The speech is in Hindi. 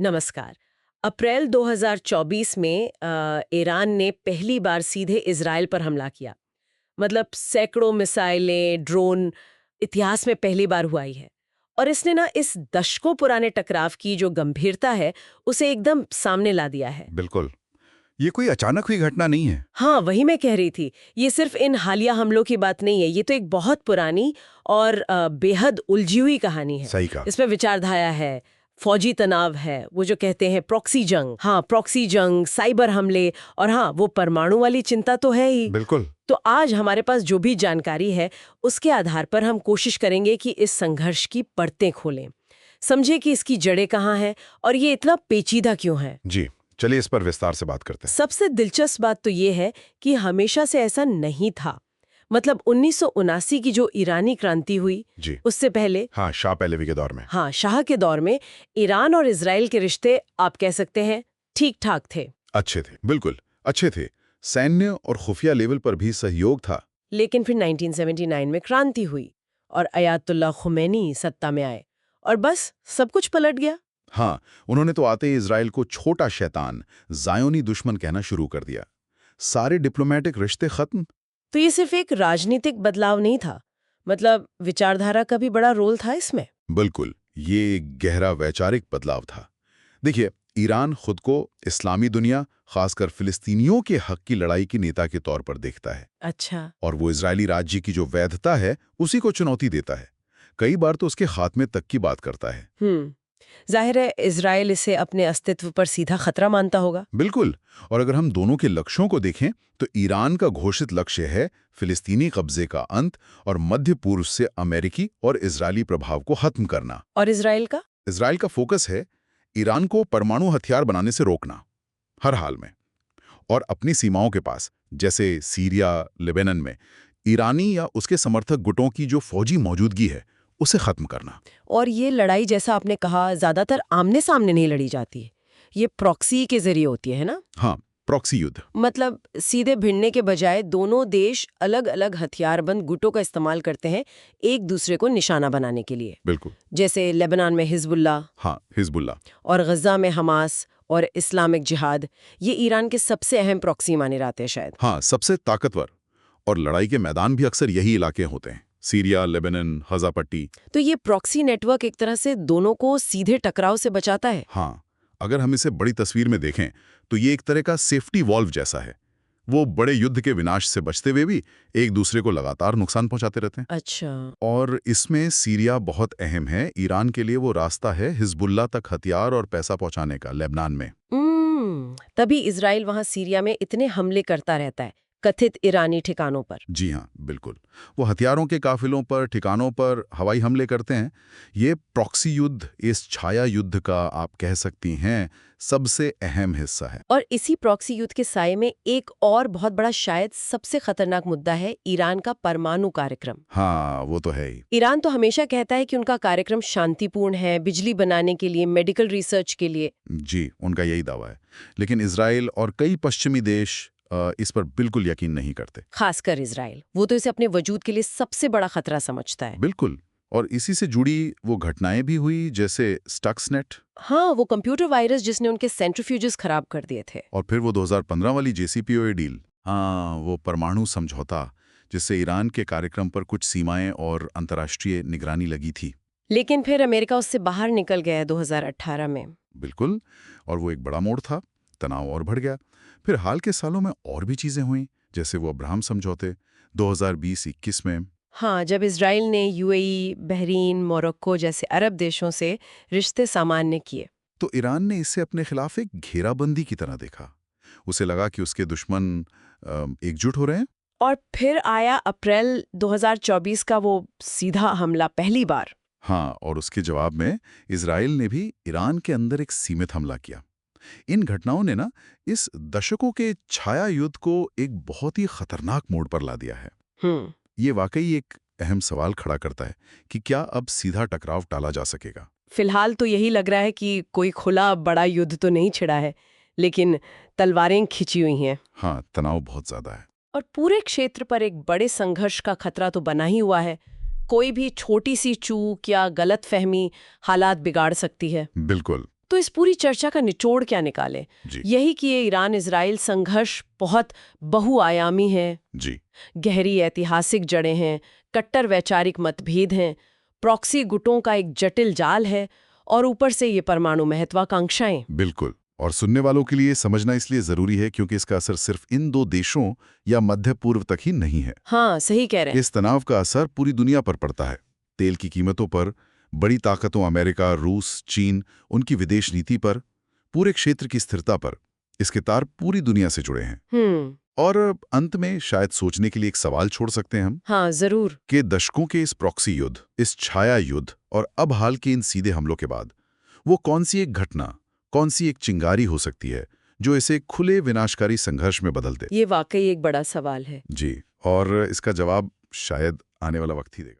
नमस्कार। अप्रैल 2024 में ईरान ने पहली बार सीधे इजराइल पर हमला किया। मतलब सैकड़ों मिसाइलें, ड्रोन इतिहास में पहली बार हुआ ही है। और इसने ना इस दशकों पुराने टकराव की जो गंभीरता है, उसे एकदम सामने ला दिया है। बिल्कुल। ये कोई अचानक हुई घटना नहीं है। हाँ, वही मैं कह रही थी। ये सिर्फ इन हालिया हमलों की बात नहीं है, ये तो एक बहुत पुरानी और बेहद उलझी हुई कहानी है। सही कहा। इसमें विचारधारा है, फौजी तनाव है, वो जो कहते हैं प्रॉक्सी जंग, हाँ प्रॉक्सी जंग, साइबर हमले, और हाँ वो परमाणु वाली चिंता तो है ही। बिल्कुल। तो आज हमारे पास जो भी जानकारी है, उसके आधार पर हम कोशिश करेंगे कि इस संघर्ष की परतें खोलें, समझे कि इसकी जड़ें कहाँ हैं और ये इतना पेचीदा क्यों है। जी, चलिए इस पर विस्तार से बात करते हैं। सबसे दिलचस्प बात तो ये है कि हमेशा से ऐसा नहीं था। मतलब 1979 की जो ईरानी क्रांति हुई, जी। उससे पहले, हाँ, शाह पहलवी के दौर में। हाँ शाह के दौर में ईरान और इजराइल के रिश्ते आप कह सकते हैं ठीक ठाक थे। अच्छे थे, बिल्कुल अच्छे थे। सैन्य और खुफिया लेवल पर भी सहयोग था। लेकिन फिर 1979 में क्रांति हुई और अयातुल्ला खुमैनी सत्ता में आए और बस सब कुछ पलट गया। हाँ, उन्होंने तो आते ही इजराइल को छोटा शैतान, ज़ायोनी दुश्मन कहना शुरू कर दिया। सारे डिप्लोमेटिक रिश्ते खत्म। तो ये सिर्फ एक राजनीतिक बदलाव नहीं था, मतलब विचारधारा का भी बड़ा रोल था इसमें। बिल्कुल, ये एक गहरा वैचारिक बदलाव था। देखिए, ईरान खुद को इस्लामी दुनिया, खासकर फिलिस्तीनियों के हक की लड़ाई की नेता के तौर पर देखता है। अच्छा। और वो इजरायली राज्य की जो वैधता है, उसी को चुनौती देता है। कई बार तो उसके खात्मे तक की बात करता है। जाहिर है इजराइल इसे अपने अस्तित्व पर सीधा खतरा मानता होगा। बिल्कुल। और अगर हम दोनों के लक्ष्यों को देखें, तो ईरान का घोषित लक्ष्य है फिलिस्तीनी कब्जे का अंत और मध्य पूर्व से अमेरिकी और इजरायली प्रभाव को खत्म करना। और इजराइल का? इजराइल का फोकस है ईरान को परमाणु हथियार बनाने से रोकना, हर हाल में। और अपनी सीमाओं के पास, जैसे सीरिया, लेबनान में, ईरानी या उसके समर्थक गुटों की जो फौजी मौजूदगी है, उसे खत्म करना। और ये लड़ाई, जैसा आपने कहा, ज्यादातर आमने सामने नहीं लड़ी जाती, ये प्रॉक्सी के जरिए होती है ना? हाँ, प्रॉक्सी युद्ध। मतलब सीधे भिड़ने के बजाय दोनों देश अलग अलग हथियारबंद गुटों का इस्तेमाल करते हैं एक दूसरे को निशाना बनाने के लिए। बिल्कुल। जैसे लेबनान में हिजबुल्ला, हाँ, हिजबुल्ला। और गजा में हमास और इस्लामिक जिहाद, ये ईरान के सबसे अहम प्रॉक्सी माने जाते हैं शायद। हाँ, सबसे ताकतवर। और लड़ाई के मैदान भी अक्सर यही इलाके होते हैं, सीरिया, लेबनान, हज़ा पट्टी। तो ये प्रॉक्सी नेटवर्क एक तरह से दोनों को सीधे टकराव से बचाता है। हाँ, अगर हम इसे बड़ी तस्वीर में देखें तो ये एक तरह का सेफ्टी वॉल्व जैसा है। वो बड़े युद्ध के विनाश से बचते हुए भी एक दूसरे को लगातार नुकसान पहुंचाते रहते हैं। अच्छा। और इसमें सीरिया बहुत अहम है। ईरान के लिए वो रास्ता है हिजबुल्ला तक हथियार और पैसा पहुंचाने का, लेबनान में। तभी इजराइल वहां सीरिया में इतने हमले करता रहता है, कथित ईरानी ठिकानों पर। जी हाँ, बिल्कुल। वो हथियारों के काफिलों पर, ठिकानों पर हवाई हमले करते हैं। ये प्रॉक्सी युद्ध, इस छाया युद्ध का आप कह सकती हैं सबसे अहम हिस्सा है। और इसी प्रॉक्सी युद्ध के साये में एक और बहुत बड़ा, शायद सबसे खतरनाक मुद्दा है ईरान का परमाणु कार्यक्रम। हाँ, वो तो है ही। ईरान तो हमेशा कहता है कि उनका कार्यक्रम शांतिपूर्ण है, बिजली बनाने के लिए, मेडिकल रिसर्च के लिए। जी, उनका यही दावा है। लेकिन इजराइल और कई पश्चिमी देश इस पर बिल्कुल यकीन नहीं करते। खासकर इजराइल, वो तो इसे अपने वजूद के लिए सबसे बड़ा खतरा समझता है। बिल्कुल। और इसी से जुड़ी वो घटनाएं भी हुई, जैसे स्टक्सनेट। हाँ, वो कंप्यूटर वायरस जिसने उनके सेंट्रीफ्यूजेस खराब कर दिए थे। और फिर वो 2015 वाली JCPOA डील। हाँ, वो परमाणु समझौता, जिससे ईरान के कार्यक्रम पर कुछ सीमाएं और अंतर्राष्ट्रीय निगरानी लगी थी। लेकिन फिर अमेरिका उससे बाहर निकल गया 2018 में। बिल्कुल। और वो एक बड़ा मोड़ था। तनाव और बढ़ गया। फिर हाल के सालों में और भी चीजें हुई, जैसे वो अब्राहम समझौते 2020-21 में। हाँ, जब इजराइल ने UAE, बहरीन, मोरक्को जैसे अरब देशों से रिश्ते सामान्य किए, तो ईरान ने इसे अपने खिलाफ एक घेराबंदी की तरह देखा। उसे लगा कि उसके दुश्मन एकजुट हो रहे हैं। और फिर आया अप्रैल 2024 का वो सीधा हमला, पहली बार। हाँ, और उसके जवाब में इजराइल ने भी ईरान के अंदर एक सीमित हमला किया। इन घटनाओं ने ना इस दशकों के छाया युद्ध को एक बहुत ही खतरनाक मोड़ पर ला दिया है। ये वाकई एक अहम सवाल खड़ा करता है कि क्या अब सीधा टकराव टाला जा सकेगा। फिलहाल तो यही लग रहा है कि कोई खुला बड़ा युद्ध तो नहीं छिड़ा है, लेकिन तलवारें खिंची हुई हैं। हाँ, तनाव बहुत ज्यादा है। और पूरे क्षेत्र पर एक बड़े संघर्ष का खतरा तो बना ही हुआ है। कोई भी छोटी सी चूक या गलत फहमी हालात बिगाड़ सकती है। बिल्कुल। तो इस पूरी चर्चा का निचोड़ क्या निकाले? जी यही कि ये ईरान इजराइल संघर्ष बहुत बहुआयामी है, जी गहरी ऐतिहासिक जड़ें हैं, कट्टर वैचारिक मतभेद हैं, प्रॉक्सी गुटों का एक जटिल जाल है और ऊपर से ये परमाणु महत्वाकांक्षाएं। बिल्कुल। और सुनने वालों के लिए समझना इसलिए जरूरी है क्योंकि इसका असर सिर्फ इन दो देशों या मध्य पूर्व तक ही नहीं है। हाँ, सही कह रहे हैं। इस तनाव का असर पूरी दुनिया पर पड़ता है। तेल की कीमतों पर, बड़ी ताकतों अमेरिका, रूस, चीन, उनकी विदेश नीति पर, पूरे क्षेत्र की स्थिरता पर। इसके तार पूरी दुनिया से जुड़े हैं। और अंत में शायद सोचने के लिए एक सवाल छोड़ सकते हैं हम हाँ, जरूर। कि दशकों के इस प्रॉक्सी युद्ध, इस छाया युद्ध और अब हाल के इन सीधे हमलों के बाद वो कौन सी एक घटना, कौन सी एक चिंगारी हो सकती है जो इसे खुले विनाशकारी संघर्ष में बदल दे? ये वाकई एक बड़ा सवाल है। जी, और इसका जवाब शायद आने वाला वक्त ही देगा।